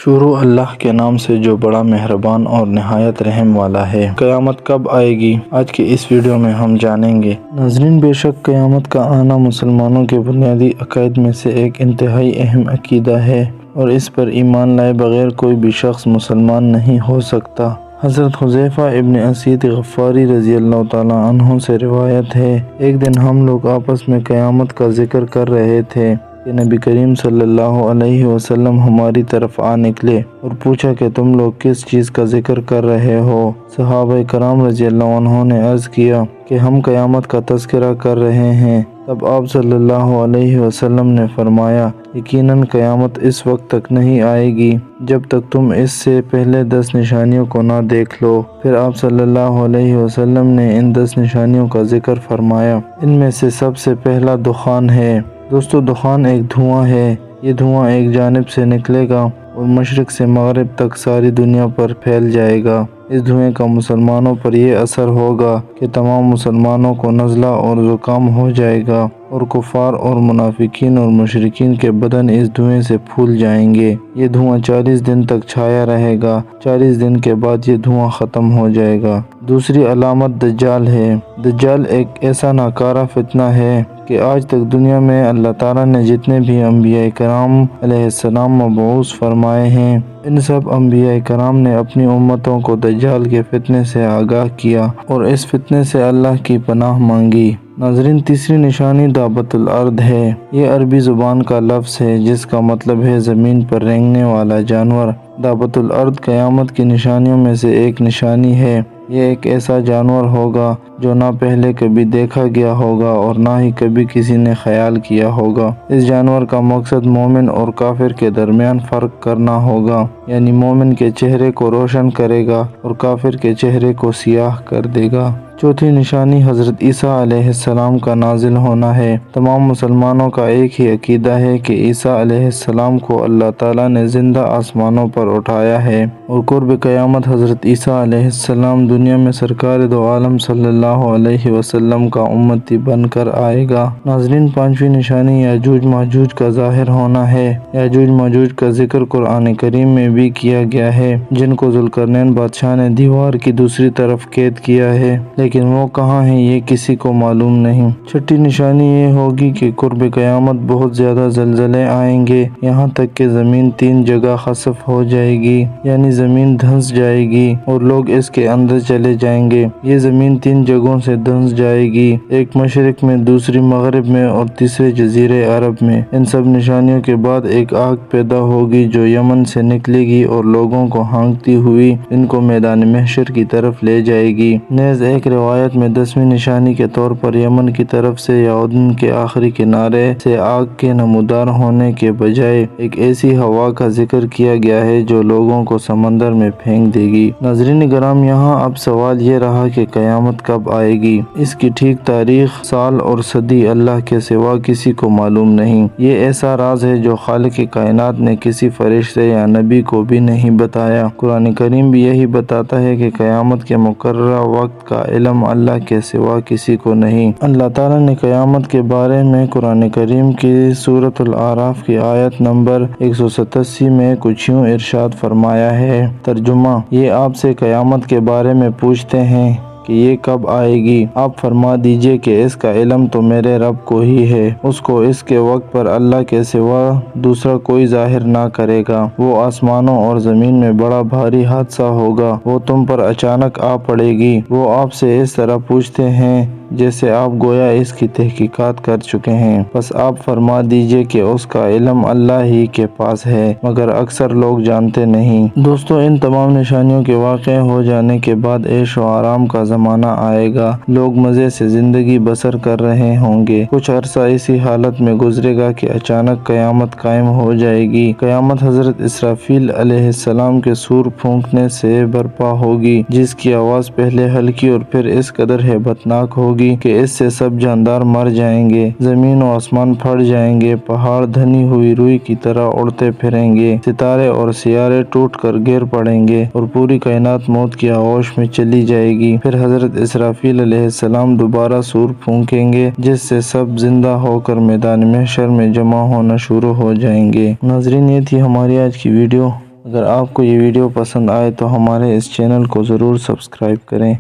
شروع اللہ کے نام سے جو بڑا مہربان اور نہایت رحم والا ہے۔ قیامت کب آئے گی؟ آج کی اس ویڈیو میں ہم جانیں گے۔ ناظرین، بے شک قیامت کا آنا مسلمانوں کے بنیادی عقائد میں سے ایک انتہائی اہم عقیدہ ہے اور اس پر ایمان لائے بغیر کوئی بھی شخص مسلمان نہیں ہو سکتا۔ حضرت حذیفہ ابن اسید غفاری رضی اللہ تعالیٰ عنہ سے روایت ہے، ایک دن ہم لوگ آپس میں قیامت کا ذکر کر رہے تھے کہ نبی کریم صلی اللہ علیہ وسلم ہماری طرف آ نکلے اور پوچھا کہ تم لوگ کس چیز کا ذکر کر رہے ہو؟ صحابہ کرام رضی اللہ عنہ نے عرض کیا کہ ہم قیامت کا تذکرہ کر رہے ہیں۔ تب آپ صلی اللہ علیہ وسلم نے فرمایا، یقیناً قیامت اس وقت تک نہیں آئے گی جب تک تم اس سے پہلے 10 نشانیوں کو نہ دیکھ لو۔ پھر آپ صلی اللہ علیہ وسلم نے ان 10 نشانیوں کا ذکر فرمایا۔ ان میں سے سب سے پہلا دخان ہے۔ دوستو، دخان ایک دھواں ہے۔ یہ دھواں ایک جانب سے نکلے گا اور مشرق سے مغرب تک ساری دنیا پر پھیل جائے گا۔ اس دھوئیں کا مسلمانوں پر یہ اثر ہوگا کہ تمام مسلمانوں کو نزلہ اور زکام ہو جائے گا اور کفار اور منافقین اور مشرکین کے بدن اس دھوئیں سے پھول جائیں گے۔ یہ دھواں 40 دن تک چھایا رہے گا۔ 40 دن کے بعد یہ دھواں ختم ہو جائے گا۔ دوسری علامت دجال ہے۔ دجال ایک ایسا ناکارہ فتنہ ہے کہ آج تک دنیا میں اللہ تعالیٰ نے جتنے بھی انبیاء کرام علیہ السلام مبعوث فرمائے ہیں، ان سب انبیاء کرام نے اپنی امتوں کو دجال کے فتنے سے آگاہ کیا اور اس فتنے سے اللہ کی پناہ مانگی۔ ناظرین، تیسری نشانی دابۃ الارض ہے۔ یہ عربی زبان کا لفظ ہے جس کا مطلب ہے زمین پر رینگنے والا جانور۔ دابۃ الارض قیامت کی نشانیوں میں سے ایک نشانی ہے۔ یہ ایک ایسا جانور ہوگا جو نہ پہلے کبھی دیکھا گیا ہوگا اور نہ ہی کبھی کسی نے خیال کیا ہوگا۔ اس جانور کا مقصد مومن اور کافر کے درمیان فرق کرنا ہوگا، یعنی مومن کے چہرے کو روشن کرے گا اور کافر کے چہرے کو سیاہ کر دے گا۔ چوتھی نشانی حضرت عیسیٰ علیہ السلام کا نازل ہونا ہے۔ تمام مسلمانوں کا ایک ہی عقیدہ ہے کہ عیسیٰ علیہ السلام کو اللہ تعالیٰ نے زندہ آسمانوں پر اٹھایا ہے اور قرب قیامت حضرت عیسیٰ علیہ السلام دنیا میں سرکار دو عالم صلی اللہ علیہ وسلم کا امتی بن کر آئے گا۔ ناظرین، پانچویں نشانی یاجوج ماجوج کا ظاہر ہونا ہے۔ یاجوج ماجوج کا ذکر قرآن کریم میں بھی کیا گیا ہے، جن کو ذوالقرنین بادشاہ نے دیوار کی دوسری طرف قید کیا ہے، لیکن وہ کہاں ہیں یہ کسی کو معلوم نہیں۔ چھٹی نشانی یہ ہوگی کہ قرب قیامت بہت زیادہ زلزلے آئیں گے، یہاں تک کہ زمین 3 جگہ خسف ہو جائے گی، یعنی زمین دھنس جائے گی اور لوگ اس کے اندر چلے جائیں گے۔ یہ زمین 3 جگہوں سے دھنس جائے گی، ایک مشرق میں، دوسری مغرب میں اور تیسرے جزیرے عرب میں۔ ان سب نشانیوں کے بعد ایک آگ پیدا ہوگی جو یمن سے نکلے گی اور لوگوں کو ہانکتی ہوئی ان کو میدان محشر کی طرف لے جائے گی۔ نیز ایک روایت میں 10ویں نشانی کے طور پر یمن کی طرف سے یا اردن کے آخری کنارے سے آگ کے نمودار ہونے کے بجائے ایک ایسی ہوا کا ذکر کیا گیا ہے جو لوگوں کو سمندر میں پھینک دے گی۔ ناظرین کرام، یہاں اب سوال یہ رہا کہ قیامت کب آئے گی؟ اس کی ٹھیک تاریخ، سال اور صدی اللہ کے سوا کسی کو معلوم نہیں۔ یہ ایسا راز ہے جو خالق کائنات نے کسی فرشتے یا نبی کو بھی نہیں بتایا۔ قرآن کریم بھی یہی بتاتا ہے کہ قیامت کے مقررہ وقت کا علم اللہ کے سوا کسی کو نہیں۔ اللہ تعالیٰ نے قیامت کے بارے میں قرآن کریم کی سورۃ الاعراف کی آیت نمبر 187 میں کچھ یوں ارشاد فرمایا ہے۔ ترجمہ: یہ آپ سے قیامت کے بارے میں پوچھتے ہیں کہ یہ کب آئے گی، آپ فرما دیجئے کہ اس کا علم تو میرے رب کو ہی ہے، اس کو اس کے وقت پر اللہ کے سوا دوسرا کوئی ظاہر نہ کرے گا۔ وہ آسمانوں اور زمین میں بڑا بھاری حادثہ ہوگا، وہ تم پر اچانک آ پڑے گی۔ وہ آپ سے اس طرح پوچھتے ہیں جیسے آپ گویا اس کی تحقیقات کر چکے ہیں، بس آپ فرما دیجئے کہ اس کا علم اللہ ہی کے پاس ہے، مگر اکثر لوگ جانتے نہیں۔ دوستو، ان تمام نشانیوں کے واقع ہو جانے کے بعد عیش و آرام کا زمانہ آئے گا۔ لوگ مزے سے زندگی بسر کر رہے ہوں گے۔ کچھ عرصہ اسی حالت میں گزرے گا کہ اچانک قیامت قائم ہو جائے گی۔ قیامت حضرت اسرافیل علیہ السلام کے سور پھونکنے سے برپا ہوگی، جس کی آواز پہلے ہلکی اور پھر اس قدر ہیبت ناک ہوگی کہ اس سے سب جاندار مر جائیں گے۔ زمین و آسمان پھٹ جائیں گے، پہاڑ دھنی ہوئی روئی کی طرح اڑتے پھریں گے، ستارے اور سیارے ٹوٹ کر گر پڑیں گے اور پوری کائنات موت کی آغوش میں چلی جائے گی۔ پھر حضرت اسرافیل علیہ السلام دوبارہ سور پھونکیں گے، جس سے سب زندہ ہو کر میدان محشر میں جمع ہونا شروع ہو جائیں گے۔ ناظرین، یہ تھی ہماری آج کی ویڈیو۔ اگر آپ کو یہ ویڈیو پسند آئے تو ہمارے اس چینل کو ضرور سبسکرائب کریں۔